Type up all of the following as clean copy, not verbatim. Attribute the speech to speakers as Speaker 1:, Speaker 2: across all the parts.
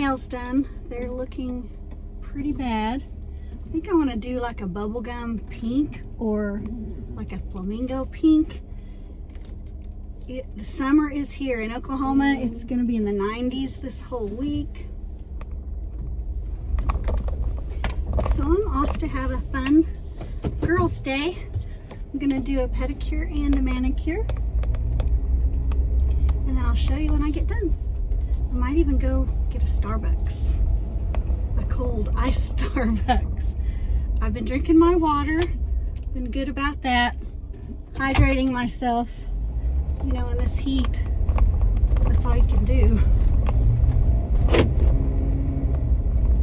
Speaker 1: nails done. They're looking pretty bad. I think I want to do like a bubblegum pink or like a flamingo pink. The summer is here in Oklahoma. It's going to be in the 90s this whole week. So I'm off to have a fun girls' day. I'm going to do a pedicure and a manicure. And then I'll show you when I get done. I might even go get a Starbucks. A cold iced Starbucks. I've been drinking my water. Been good about that. Hydrating myself. You know, in this heat, that's all you can do.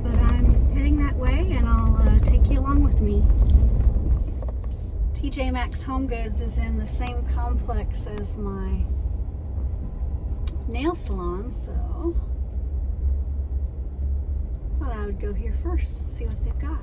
Speaker 1: But I'm heading that way, and I'll take you along with me. TJ Maxx Home Goods is in the same complex as my nail salon, so I thought I would go here first to see what they've got.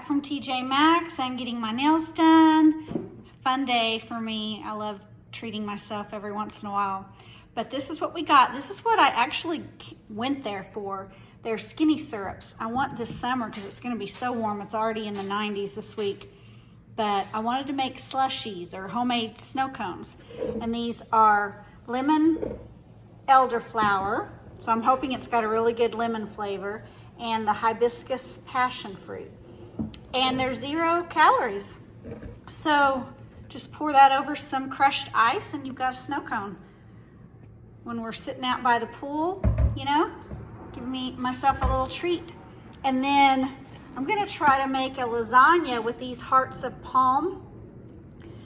Speaker 1: From TJ Maxx and getting my nails done. Fun day for me. I love treating myself every once in a while. But this is what we got. This is what I actually went there for. They're skinny syrups. I want this summer because it's going to be so warm. It's already in the 90s this week. But I wanted to make slushies or homemade snow cones. And these are lemon elderflower. So I'm hoping it's got a really good lemon flavor. And the hibiscus passion fruit. And they're 0 calories. So just pour that over some crushed ice and you've got a snow cone. When we're sitting out by the pool, you know, give myself a little treat. And then I'm gonna try to make a lasagna with these hearts of palm.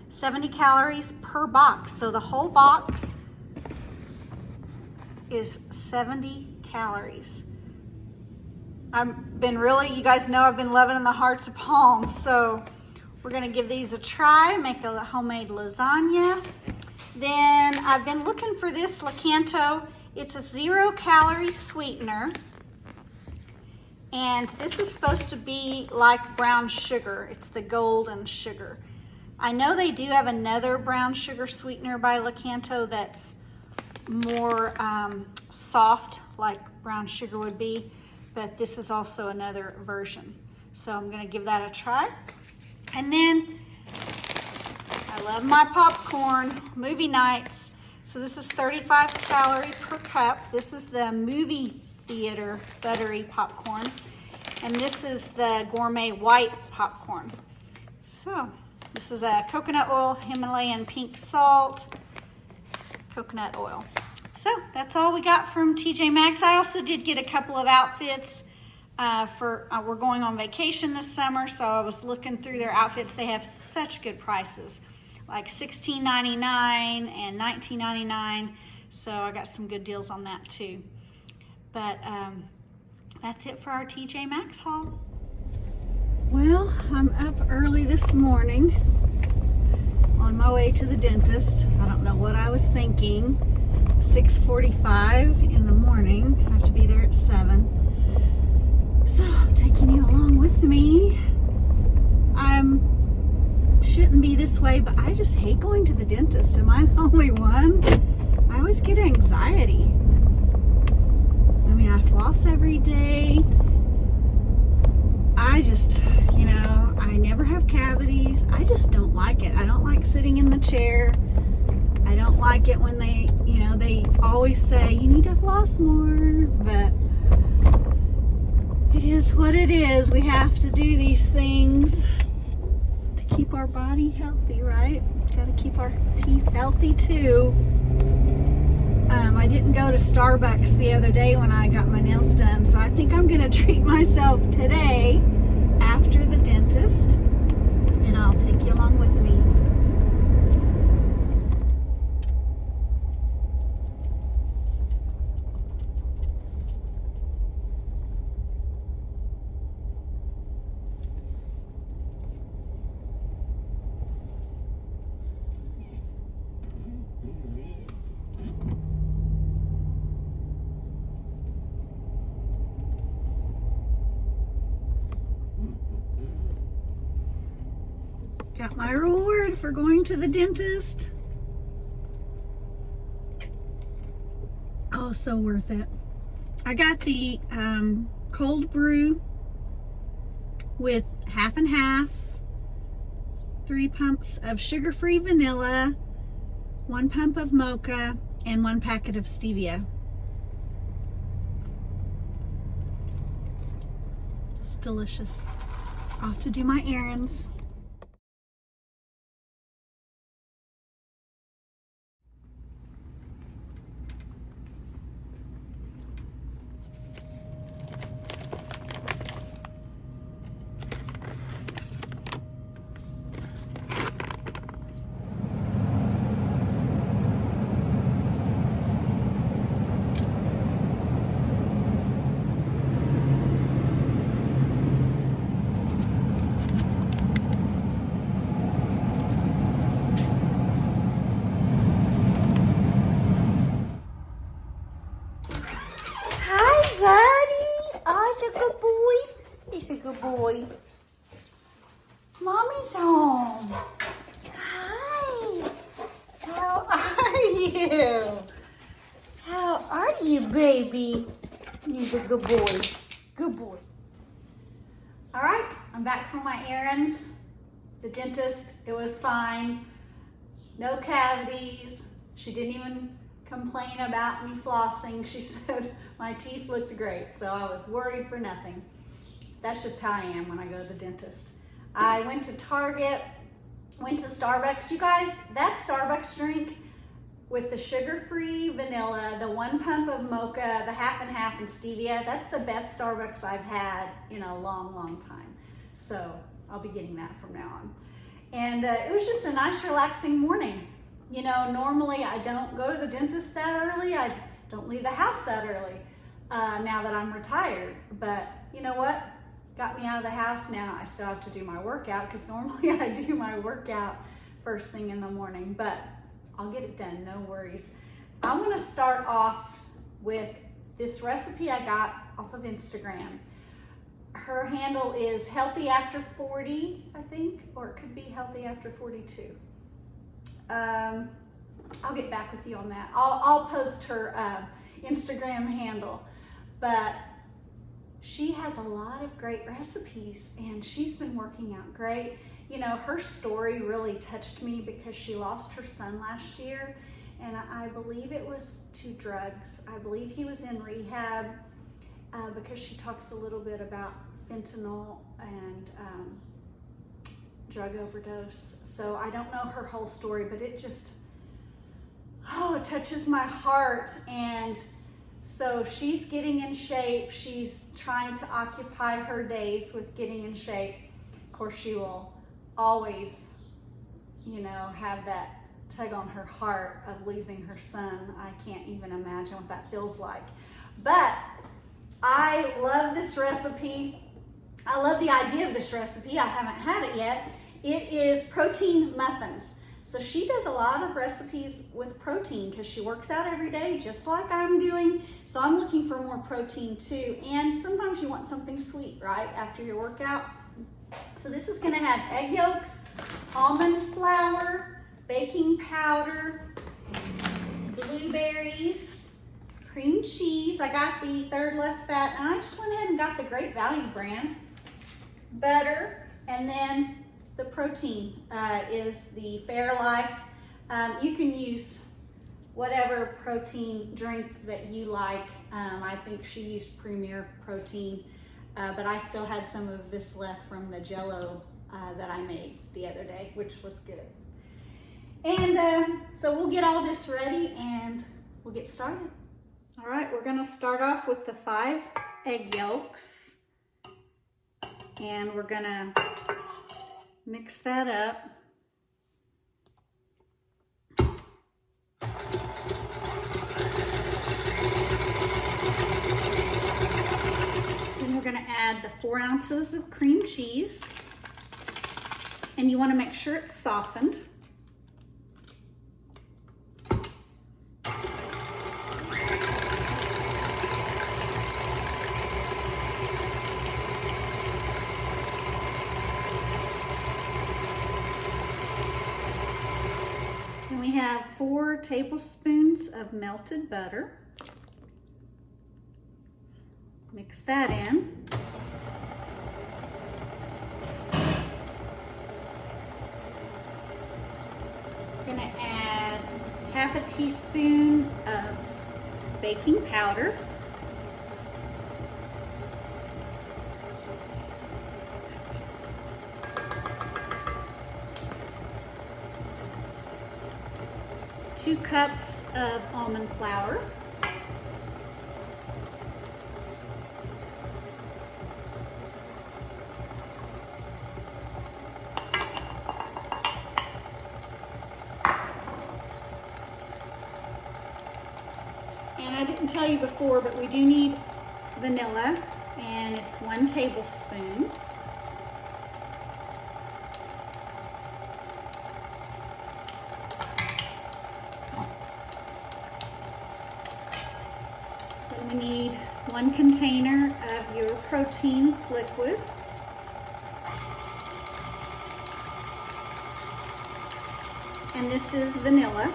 Speaker 1: 70 calories per box. So the whole box is 70 calories. You guys know I've been loving the hearts of palm, so we're gonna give these a try, make a homemade lasagna. Then I've been looking for this Lakanto. It's a 0 calorie sweetener, and this is supposed to be like brown sugar. It's the golden sugar. I know they do have another brown sugar sweetener by Lakanto that's more soft, like brown sugar would be. But this is also another version. So I'm gonna give that a try. And then I love my popcorn, movie nights. So this is 35 calories per cup. This is the movie theater buttery popcorn. And this is the gourmet white popcorn. So this is a coconut oil, Himalayan pink salt, coconut oil. So that's all we got from TJ Maxx. I also did get a couple of outfits we're going on vacation this summer, so I was looking through their outfits. They have such good prices, like $16.99 and $19.99. So I got some good deals on that too. But that's it for our TJ Maxx haul. Well, I'm up early this morning on my way to the dentist. I don't know what I was thinking. 6:45 in the morning. I have to be there at 7. So I'm taking you along with me. I shouldn't be this way, but I just hate going to the dentist. Am I the only one? I always get anxiety. I mean, I floss every day. I just, you know, I never have cavities. I just don't like it. I don't like sitting in the chair. I don't like it when they always say you need to floss more, but it is what it is. We have to do these things to keep our body healthy, right? Got to keep our teeth healthy too. I didn't go to Starbucks the other day when I got my nails done, so I think I'm gonna treat myself today after the dentist, and I'll take you along with me. My reward for going to the dentist. Oh, so worth it. I got the cold brew with half and half, 3 pumps of sugar-free vanilla, 1 pump of mocha, and 1 packet of stevia. It's delicious. Off to do my errands. He's a good boy. Mommy's home. Hi. How are you? How are you, baby? He's a good boy. Good boy. All right, I'm back from my errands. The dentist, it was fine. No cavities. She didn't even complain about me flossing. She said my teeth looked great, so I was worried for nothing. That's just how I am when I go to the dentist. I went to Target, went to Starbucks. You guys, that Starbucks drink with the sugar-free vanilla, the 1 pump of mocha, the half and half and stevia, that's the best Starbucks I've had in a long, long time. So I'll be getting that from now on. And it was just a nice, relaxing morning. You know, normally I don't go to the dentist that early. I don't leave the house that early now that I'm retired. But you know what? Got me out of the house now. I still have to do my workout because normally I do my workout first thing in the morning, but I'll get it done, no worries. I want to start off with this recipe I got off of Instagram. Her handle is Healthy After 40, I think, or it could be Healthy After 42. I'll get back with you on that. I'll post her Instagram handle, but she has a lot of great recipes and she's been working out great. You know, her story really touched me because she lost her son last year, and I believe it was to drugs. I believe he was in rehab because she talks a little bit about fentanyl and drug overdose. So I don't know her whole story, but it just, it touches my heart. And so she's getting in shape. She's trying to occupy her days with getting in shape. Of course, she will always, you know, have that tug on her heart of losing her son. I can't even imagine what that feels like. But I love this recipe. I love the idea of this recipe. I haven't had it yet. It is protein muffins. So she does a lot of recipes with protein because she works out every day just like I'm doing. So I'm looking for more protein too. And sometimes you want something sweet, right, after your workout. So this is gonna have egg yolks, almond flour, baking powder, blueberries, cream cheese. I got the third less fat, and I just went ahead and got the Great Value brand. Butter, and then the protein is the Fairlife. You can use whatever protein drink that you like. I think she used Premier Protein, but I still had some of this left from the Jell-O that I made the other day, which was good. And so we'll get all this ready and we'll get started. All right, we're gonna start off with the 5 egg yolks. And we're gonna mix that up. Then we're gonna add the 4 ounces of cream cheese. And you wanna make sure it's softened. 4 tablespoons of melted butter. Mix that in. I'm gonna add half a teaspoon of baking powder. Two cups of almond flour. And I didn't tell you before, but we do need vanilla, and it's 1 tablespoon. Then we need 1 container of your protein liquid. And this is vanilla.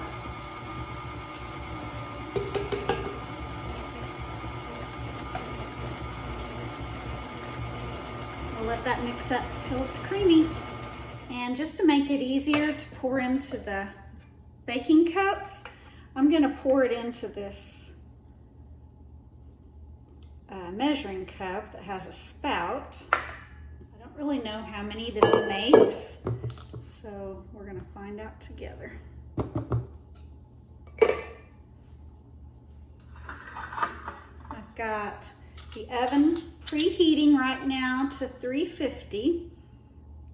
Speaker 1: We'll let that mix up till it's creamy. And just to make it easier to pour into the baking cups, I'm going to pour it into this measuring cup that has a spout. I don't really know how many this makes, so we're going to find out together. I've got the oven preheating right now to 350,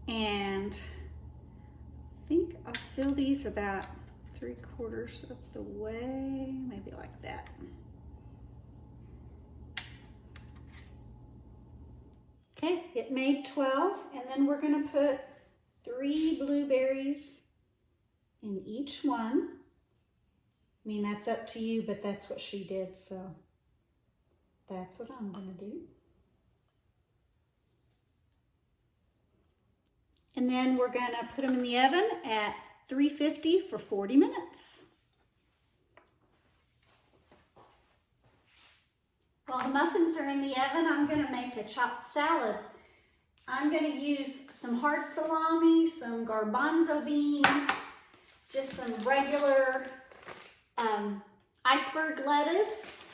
Speaker 1: and I think I'll fill these about 3/4 of the way, maybe like that. Okay, it made 12, and then we're gonna put 3 blueberries in each one. I mean, that's up to you, but that's what she did, so that's what I'm gonna do. And then we're gonna put them in the oven at 350 for 40 minutes. While the muffins are in the oven, I'm gonna make a chopped salad. I'm gonna use some hard salami, some garbanzo beans, just some regular iceberg lettuce,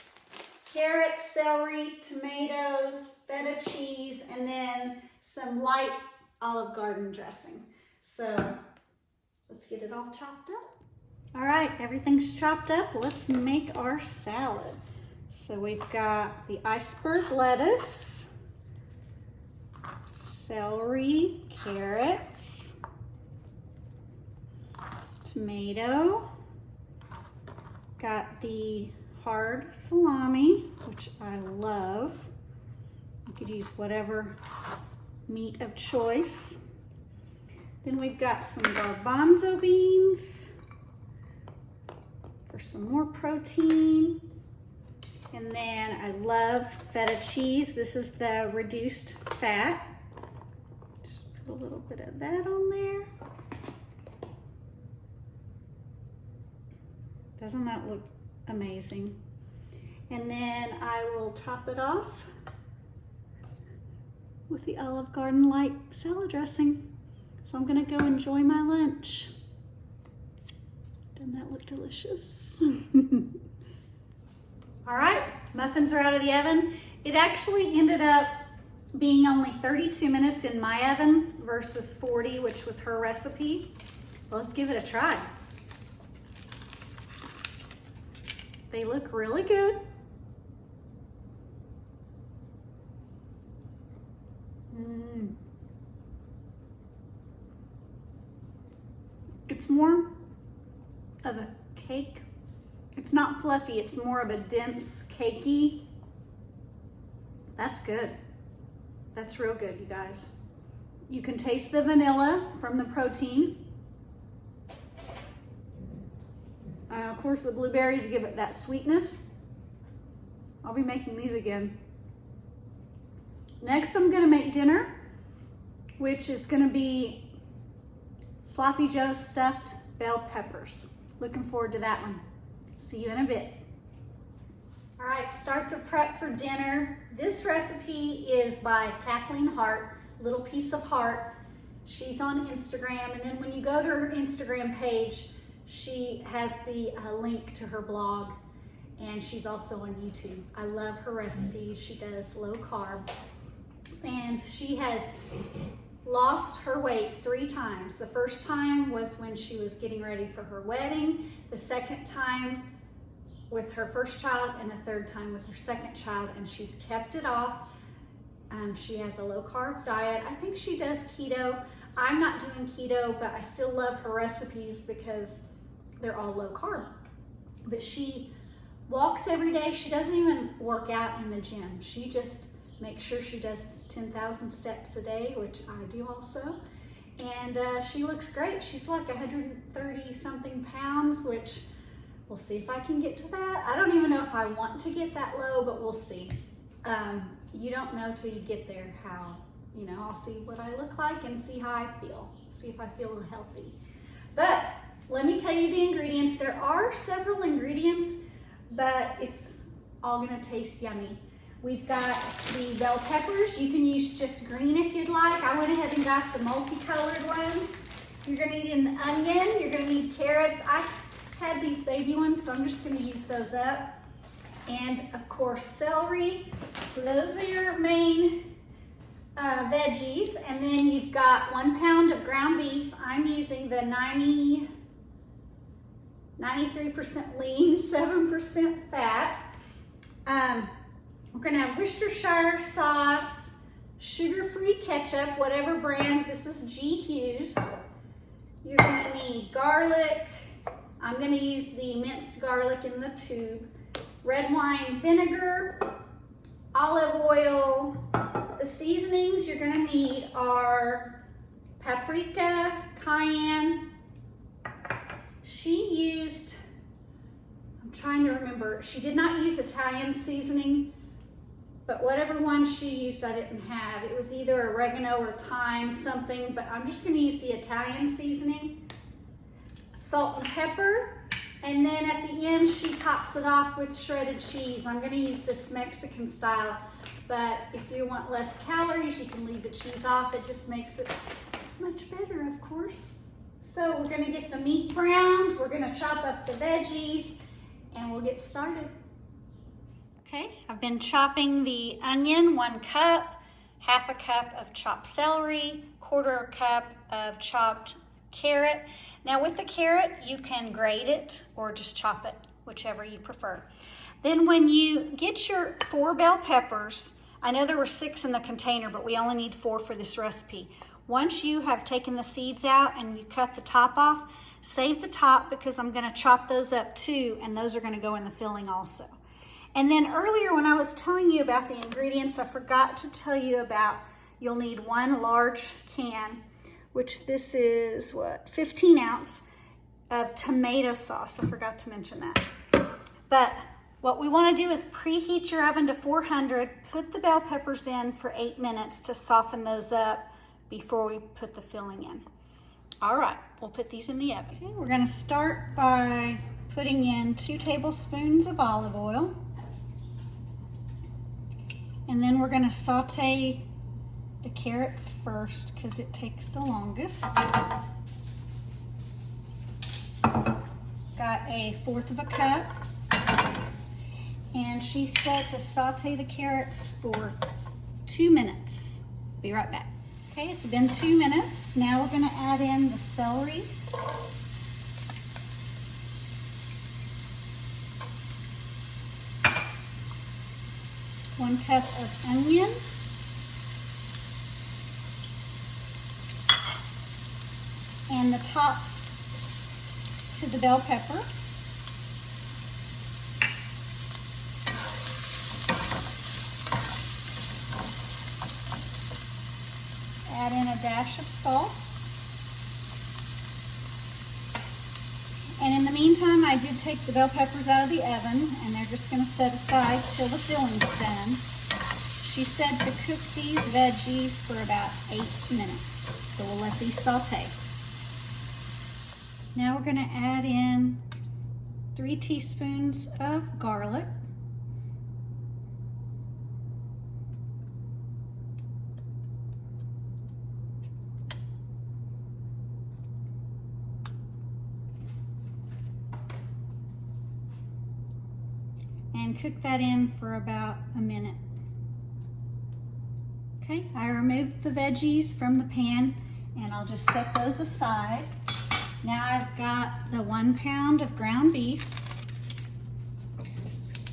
Speaker 1: carrots, celery, tomatoes, feta cheese, and then some light Olive Garden dressing. So let's get it all chopped up. All right, everything's chopped up. Let's make our salad. So we've got the iceberg lettuce, celery, carrots, tomato, got the hard salami, which I love. You could use whatever meat of choice. Then we've got some garbanzo beans for some more protein. And then I love feta cheese. This is the reduced fat. Just put a little bit of that on there. Doesn't that look amazing? And then I will top it off with the Olive Garden light salad dressing. So I'm gonna go enjoy my lunch. Doesn't that look delicious? All right, muffins are out of the oven. It actually ended up being only 32 minutes in my oven versus 40, which was her recipe. Well, let's give it a try. They look really good. It's more of a cake. It's not fluffy, it's more of a dense, cakey. That's good. That's real good, you guys. You can taste the vanilla from the protein. Of course, the blueberries give it that sweetness. I'll be making these again. Next, I'm gonna make dinner, which is gonna be Sloppy Joe stuffed bell peppers. Looking forward to that one. See you in a bit. All right, start to prep for dinner. This recipe is by Kathleen Hart, Little Piece of Heart. She's on Instagram, and then when you go to her Instagram page, she has the link to her blog, and she's also on YouTube. I love her recipes. She does low carb, and she has lost her weight 3 times. The first time was when she was getting ready for her wedding, the second time with her first child, and the third time with her second child, and she's kept it off. She has a low carb diet. I think she does keto. I'm not doing keto, but I still love her recipes because they're all low carb. But she walks every day. She doesn't even work out in the gym. She just makes sure she does 10,000 steps a day, which I do also. And she looks great. She's like 130 something pounds, which we'll see if I can get to that. I don't even know if I want to get that low, but we'll see. You don't know till you get there how, you know, I'll see what I look like and see how I feel. See if I feel healthy. But let me tell you the ingredients. There are several ingredients, but it's all gonna taste yummy. We've got the bell peppers. You can use just green if you'd like. I went ahead and got the multicolored ones. You're gonna need an onion. You're gonna need carrots. I had these baby ones, so I'm just gonna use those up. And of course, celery. So those are your main veggies. And then you've got 1 pound of ground beef. I'm using the 93% lean, 7% fat. We're gonna have Worcestershire sauce, sugar-free ketchup, whatever brand. This is G. Hughes. You're gonna need garlic. I'm gonna use the minced garlic in the tube. Red wine vinegar, olive oil. The seasonings you're gonna need are paprika, cayenne. She used, I'm trying to remember, she did not use Italian seasoning, but whatever one she used I didn't have. It was either oregano or thyme, something, but I'm just gonna use the Italian seasoning. Salt and pepper. And then at the end, she tops it off with shredded cheese. I'm gonna use this Mexican style, but if you want less calories, you can leave the cheese off. It just makes it much better, of course. So we're gonna get the meat browned, we're gonna chop up the veggies, and we'll get started. Okay, I've been chopping the onion, 1 cup, 1/2 cup of chopped celery, 1/4 cup of chopped carrot. Now with the carrot, you can grate it or just chop it, whichever you prefer. Then when you get your 4 bell peppers, I know there were 6 in the container, but we only need 4 for this recipe. Once you have taken the seeds out and you cut the top off, save the top because I'm gonna chop those up too, and those are gonna go in the filling also. And then earlier when I was telling you about the ingredients, I forgot to tell you about, you'll need 1 large can, which this is, 15 ounce of tomato sauce. I forgot to mention that. But what we wanna do is preheat your oven to 400, put the bell peppers in for 8 minutes to soften those up before we put the filling in. All right, we'll put these in the oven. Okay, we're gonna start by putting in 2 tablespoons of olive oil. And then we're gonna saute the carrots first because it takes the longest. Got 1/4 cup. And she said to saute the carrots for 2 minutes. Be right back. Okay, it's been 2 minutes. Now we're gonna add in the celery. One cup of onion. And the tops to the bell pepper. Add in a dash of salt. And in the meantime, I did take the bell peppers out of the oven, and they're just gonna set aside till the filling's done. She said to cook these veggies for about 8 minutes. So we'll let these saute. Now we're gonna add in 3 teaspoons of garlic. And cook that in for about a minute. Okay, I removed the veggies from the pan and I'll just set those aside. Now I've got the 1 pound of ground beef.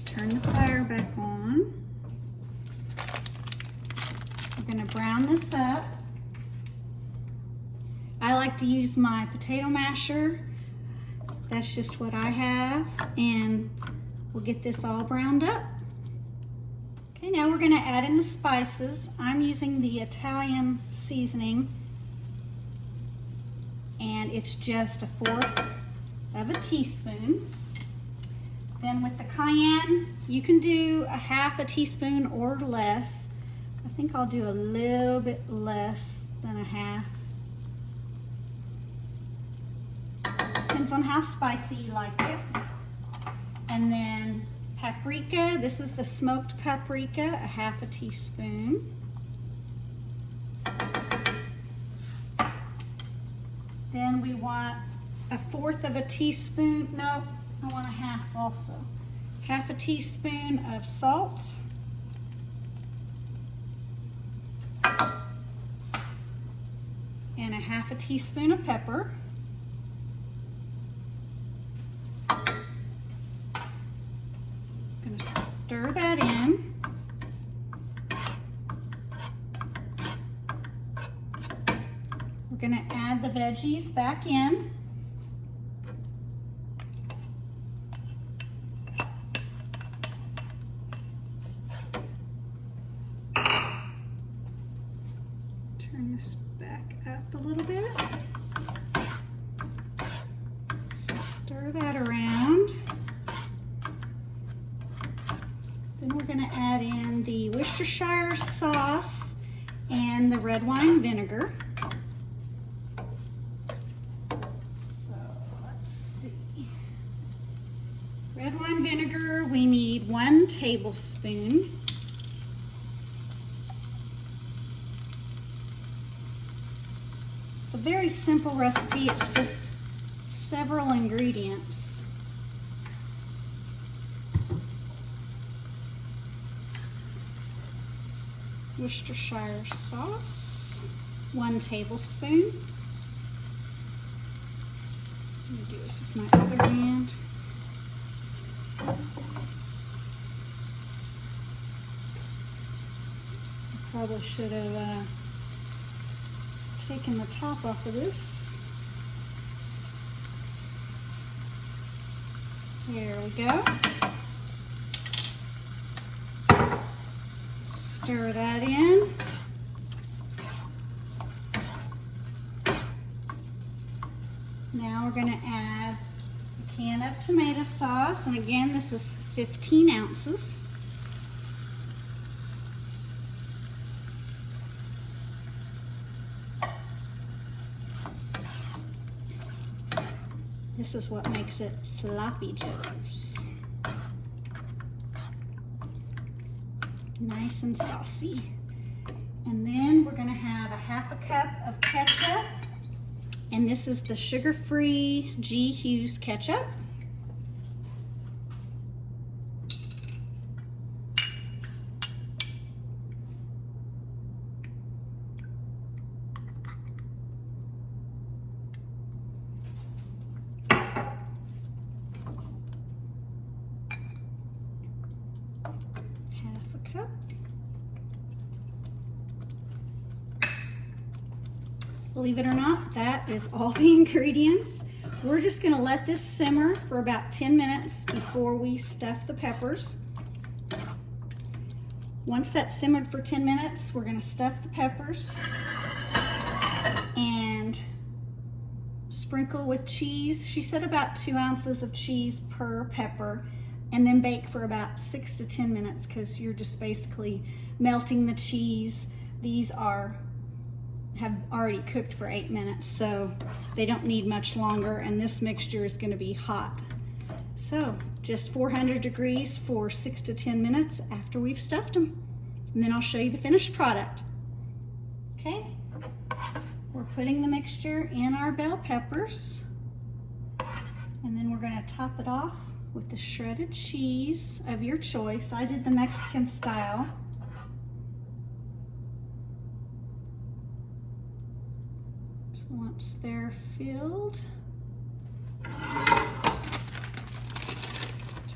Speaker 1: Turn the fire back on. We're gonna brown this up. I like to use my potato masher. That's just what I have, and we'll get this all browned up. Okay, now we're gonna add in the spices. I'm using the Italian seasoning, and it's just 1/4 of a teaspoon. Then with the cayenne, you can do 1/2 teaspoon or less. I think I'll do a little bit less than 1/2. Depends on how spicy you like it. And then paprika, this is the smoked paprika, 1/2 teaspoon. Then we want 1/4 teaspoon, no, I want 1/2 also. 1/2 teaspoon of salt. And 1/2 teaspoon of pepper. Stir that in. We're going to add the veggies back in. Turn this back up a little bit. Stir that around. Then we're going to add in the Worcestershire sauce and the red wine vinegar. So let's see. Red wine vinegar, we need 1 tablespoon. It's a very simple recipe. It's just several ingredients. Worcestershire sauce, 1 tablespoon. Let me do this with my other hand. I probably should have taken the top off of this. There we go. Stir that in. Now we're going to add a can of tomato sauce, and again this is 15 ounces. This is what makes it sloppy joes. Nice and saucy. And then we're going to have 1/2 cup of ketchup, and this is the sugar-free G. Hughes ketchup. Believe it or not, that is all the ingredients. We're just going to let this simmer for about 10 minutes before we stuff the peppers. Once that's simmered for 10 minutes, we're going to stuff the peppers and sprinkle with cheese. She said about 2 ounces of cheese per pepper, and then bake for about 6 to 10 minutes because you're just basically melting the cheese. These have already cooked for 8 minutes, so they don't need much longer, and this mixture is going to be hot. So just 400 degrees for 6 to 10 minutes after we've stuffed them. And then I'll show you the finished product. Okay, we're putting the mixture in our bell peppers. And then we're gonna top it off with the shredded cheese of your choice. I did the Mexican style. So once they're filled,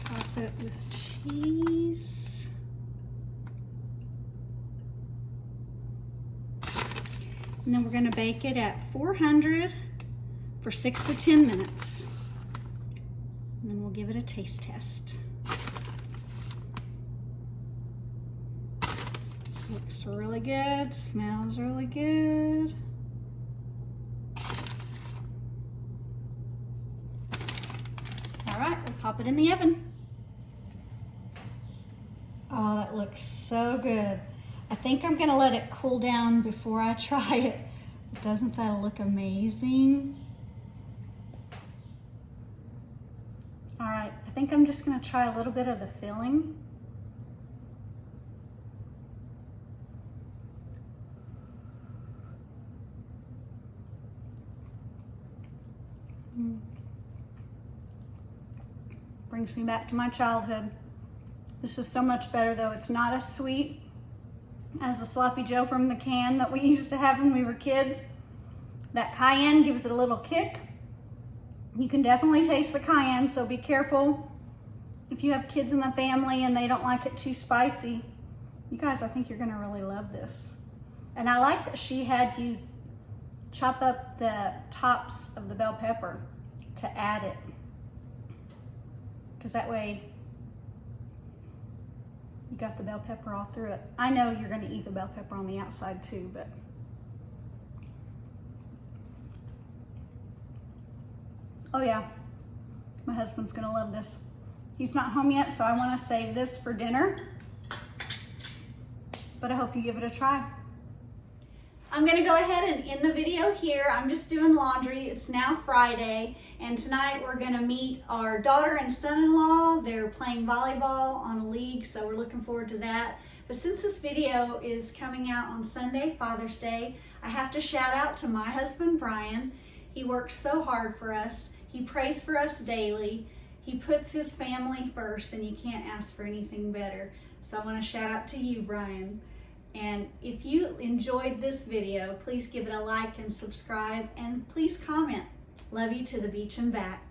Speaker 1: top it with cheese. And then we're gonna bake it at 400 for 6 to 10 minutes. And then we'll give it a taste test. This looks really good, smells really good. All right, we'll pop it in the oven. Oh, that looks so good. I think I'm gonna let it cool down before I try it. Doesn't that look amazing? All right, I think I'm just gonna try a little bit of the filling. Brings me back to my childhood. This is so much better though. It's not as sweet as the Sloppy Joe from the can that we used to have when we were kids. That cayenne gives it a little kick. You can definitely taste the cayenne, so be careful if you have kids in the family and they don't like it too spicy. You guys, I think you're gonna really love this. And I like that she had you chop up the tops of the bell pepper to add it, because that way you got the bell pepper all through it. I know you're gonna eat the bell pepper on the outside too, but oh yeah, my husband's gonna love this. He's not home yet, so I wanna save this for dinner, but I hope you give it a try. I'm gonna go ahead and end the video here. I'm just doing laundry. It's now Friday, and tonight we're gonna meet our daughter and son-in-law. They're playing volleyball on a league, so we're looking forward to that. But since this video is coming out on Sunday, Father's Day, I have to shout out to my husband, Brian. He works so hard for us. He prays for us daily. He puts his family first, and you can't ask for anything better. So I wanna shout out to you, Brian. And if you enjoyed this video, please give it a like and subscribe, and please comment. Love you to the beach and back.